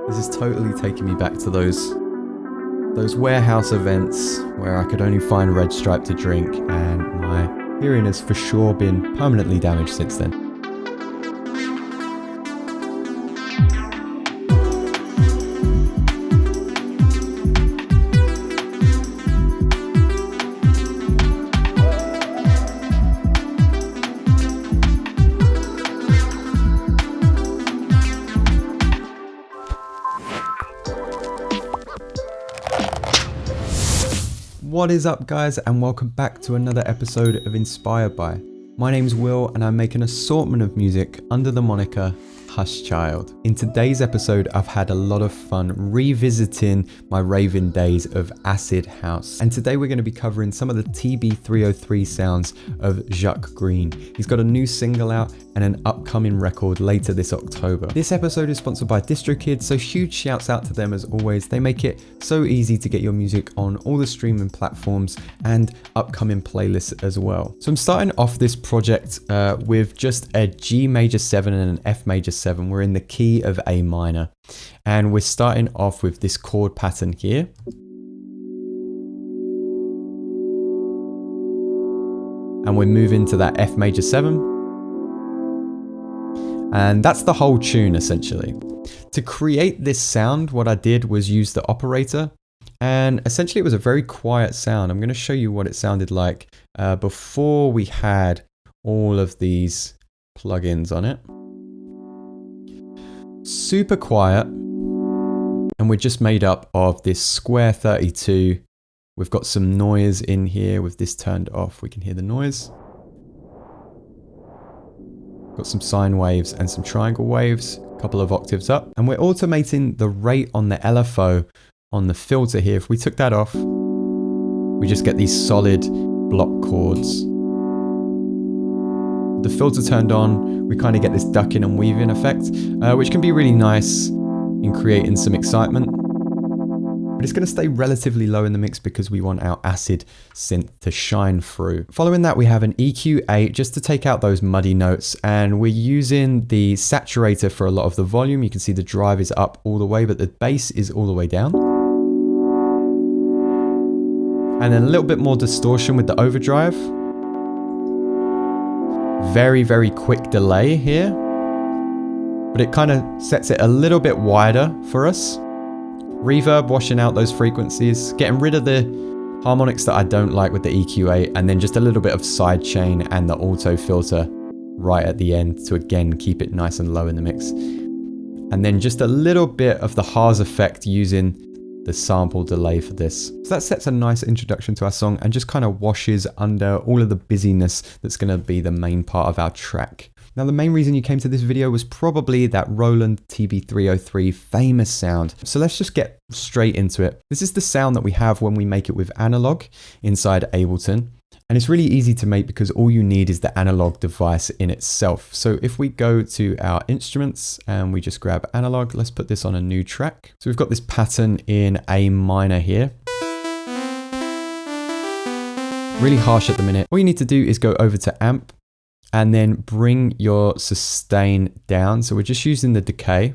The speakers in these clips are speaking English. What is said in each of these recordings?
This is totally taking me back to those warehouse events where I could only find Red Stripe to drink, and my hearing has for sure been permanently damaged since then. What is up, guys, and welcome back to another episode of Inspired By. My name's Will and I make an assortment of music under the moniker Hush Child. In today's episode, I've had a lot of fun revisiting my raving days of acid house. And today we're going to be covering some of the TB303 sounds of Jacques Greene. He's got a new single out and an upcoming record later this October. This episode is sponsored by DistroKid, so huge shouts out to them as always. They make it so easy to get your music on all the streaming platforms and upcoming playlists as well. So I'm starting off this project with just a G major 7 and an F major 7. We're in the key of A minor, and we're starting off with this chord pattern here. And we're moving to that F major 7. And that's the whole tune essentially. To create this sound, what I did was use the operator, and essentially it was a very quiet sound. I'm going to show you what it sounded like before we had all of these plugins on it. Super quiet, and we're just made up of this square 32. We've got some noise in here with this turned off. We can hear the noise. Got some sine waves and some triangle waves, a couple of octaves up, and we're automating the rate on the LFO on the filter here. If we took that off, we just get these solid block chords. The filter turned on, we kind of get this ducking and weaving effect, which can be really nice in creating some excitement. But it's going to stay relatively low in the mix because we want our acid synth to shine through. Following that, we have an EQ8 just to take out those muddy notes, and we're using the saturator for a lot of the volume. You can see the drive is up all the way, but the bass is all the way down. And then a little bit more distortion with the overdrive. Very, very quick delay here, but it kind of sets it a little bit wider for us. Reverb washing out those frequencies, getting rid of the harmonics that I don't like with the EQ8, and then just a little bit of sidechain and the auto filter right at the end to again keep it nice and low in the mix. And then just a little bit of the Haas effect using the sample delay for this. So that sets a nice introduction to our song and just kind of washes under all of the busyness that's going to be the main part of our track. Now, the main reason you came to this video was probably that Roland TB303 famous sound. So let's just get straight into it. This is the sound that we have when we make it with analog inside Ableton. And it's really easy to make because all you need is the analog device in itself. So if we go to our instruments and we just grab analog, let's put this on a new track. So we've got this pattern in A minor here. Really harsh at the minute. All you need to do is go over to amp and then bring your sustain down. So we're just using the decay.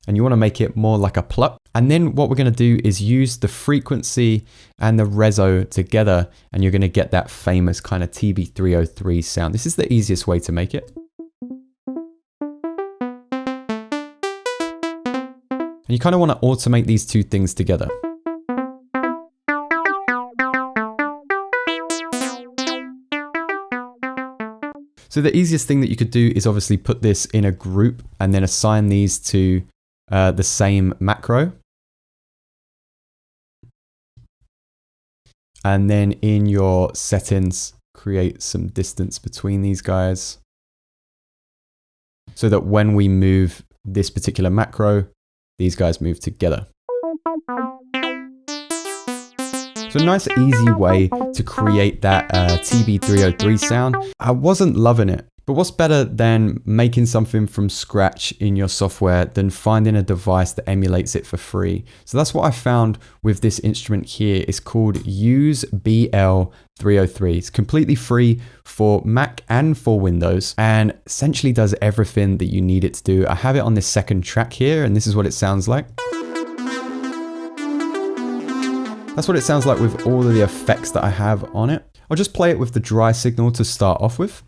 And you want to make it more like a pluck. And then what we're going to do is use the frequency and the reso together, and you're going to get that famous kind of TB303 sound. This is the easiest way to make it. And you kind of want to automate these two things together. So the easiest thing that you could do is obviously put this in a group and then assign these to the same macro. And then in your settings, create some distance between these guys so that when we move this particular macro, these guys move together. So a nice easy way to create that TB303 sound. I wasn't loving it. But what's better than making something from scratch in your software than finding a device that emulates it for free? So that's what I found with this instrument here. It's called Use BL303. It's completely free for Mac and for Windows and essentially does everything that you need it to do. I have it on this second track here and this is what it sounds like. That's what it sounds like with all of the effects that I have on it. I'll just play it with the dry signal to start off with.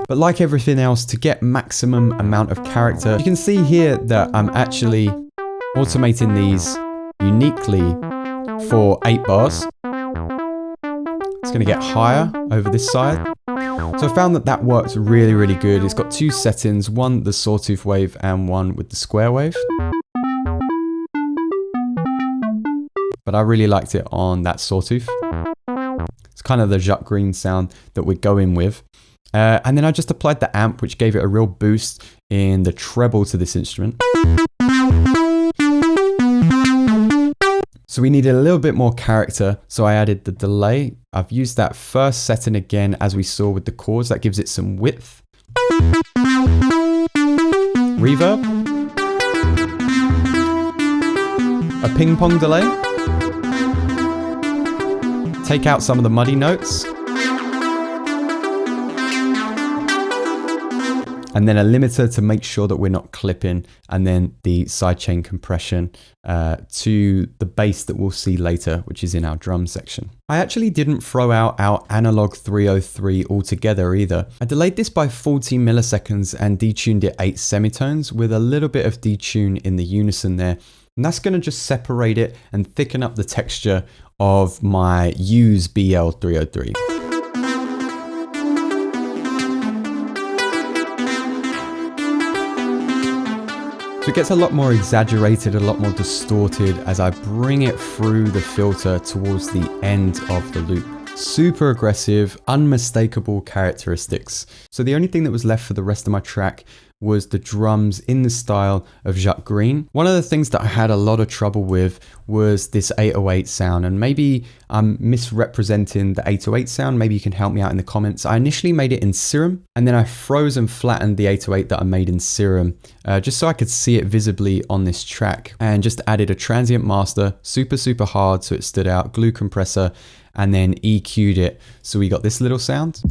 But like everything else, to get maximum amount of character, you can see here that I'm actually automating these uniquely for 8 bars. It's going to get higher over this side. So I found that that works really, really good. It's got 2 settings, one the sawtooth wave and one with the square wave. But I really liked it on that sawtooth. It's kind of the Jacques Greene sound that we're going with. And then I just applied the amp, which gave it a real boost in the treble to this instrument. So we needed a little bit more character, so I added the delay. I've used that first setting again, as we saw with the chords. That gives it some width. Reverb. A ping pong delay. Take out some of the muddy notes. And then a limiter to make sure that we're not clipping, and then the sidechain compression to the bass that we'll see later, which is in our drum section. I actually didn't throw out our analog 303 altogether either. I delayed this by 40 milliseconds and detuned it 8 semitones with a little bit of detune in the unison there. And that's going to just separate it and thicken up the texture of my Use BL303. So it gets a lot more exaggerated, a lot more distorted as I bring it through the filter towards the end of the loop. Super aggressive, unmistakable characteristics. So the only thing that was left for the rest of my track was the drums in the style of Jacques Greene. One of the things that I had a lot of trouble with was this 808 sound, and maybe I'm misrepresenting the 808 sound. Maybe you can help me out in the comments. I initially made it in Serum, and then I froze and flattened the 808 that I made in Serum, just so I could see it visibly on this track, and just added a transient master, super hard so it stood out, glue compressor, and then EQ'd it. So we got this little sound.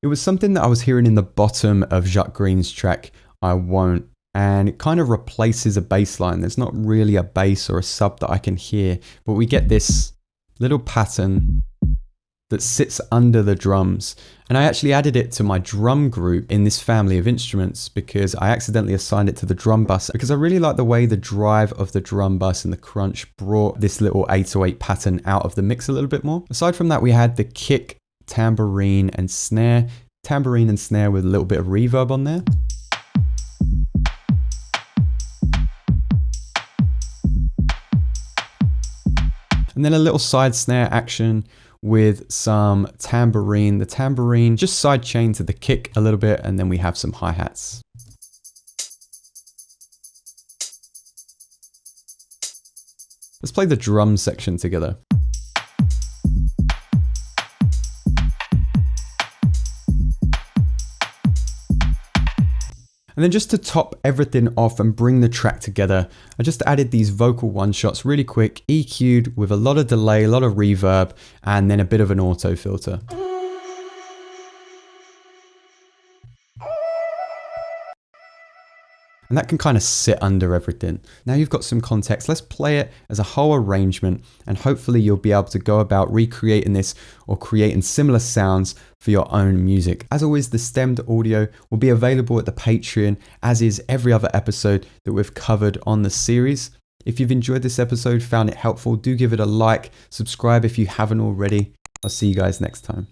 It was something that I was hearing in the bottom of Jacques Greene's track, I Won't, and it kind of replaces a bass line. There's not really a bass or a sub that I can hear, but we get this little pattern that sits under the drums. And I actually added it to my drum group in this family of instruments because I accidentally assigned it to the drum bus, because I really like the way the drive of the drum bus and the crunch brought this little 808 pattern out of the mix a little bit more. Aside from that, we had the kick, tambourine and snare with a little bit of reverb on there. And then a little side snare action with some tambourine. The tambourine just side chain to the kick a little bit, and then we have some hi-hats. Let's play the drum section together. And then just to top everything off and bring the track together, I just added these vocal one-shots really quick, EQ'd with a lot of delay, a lot of reverb, and then a bit of an auto filter. And that can kind of sit under everything. Now you've got some context. Let's play it as a whole arrangement, and hopefully you'll be able to go about recreating this or creating similar sounds for your own music. As always, the stemmed audio will be available at the Patreon, as is every other episode that we've covered on the series. If you've enjoyed this episode, found it helpful, do give it a like, subscribe if you haven't already. I'll see you guys next time.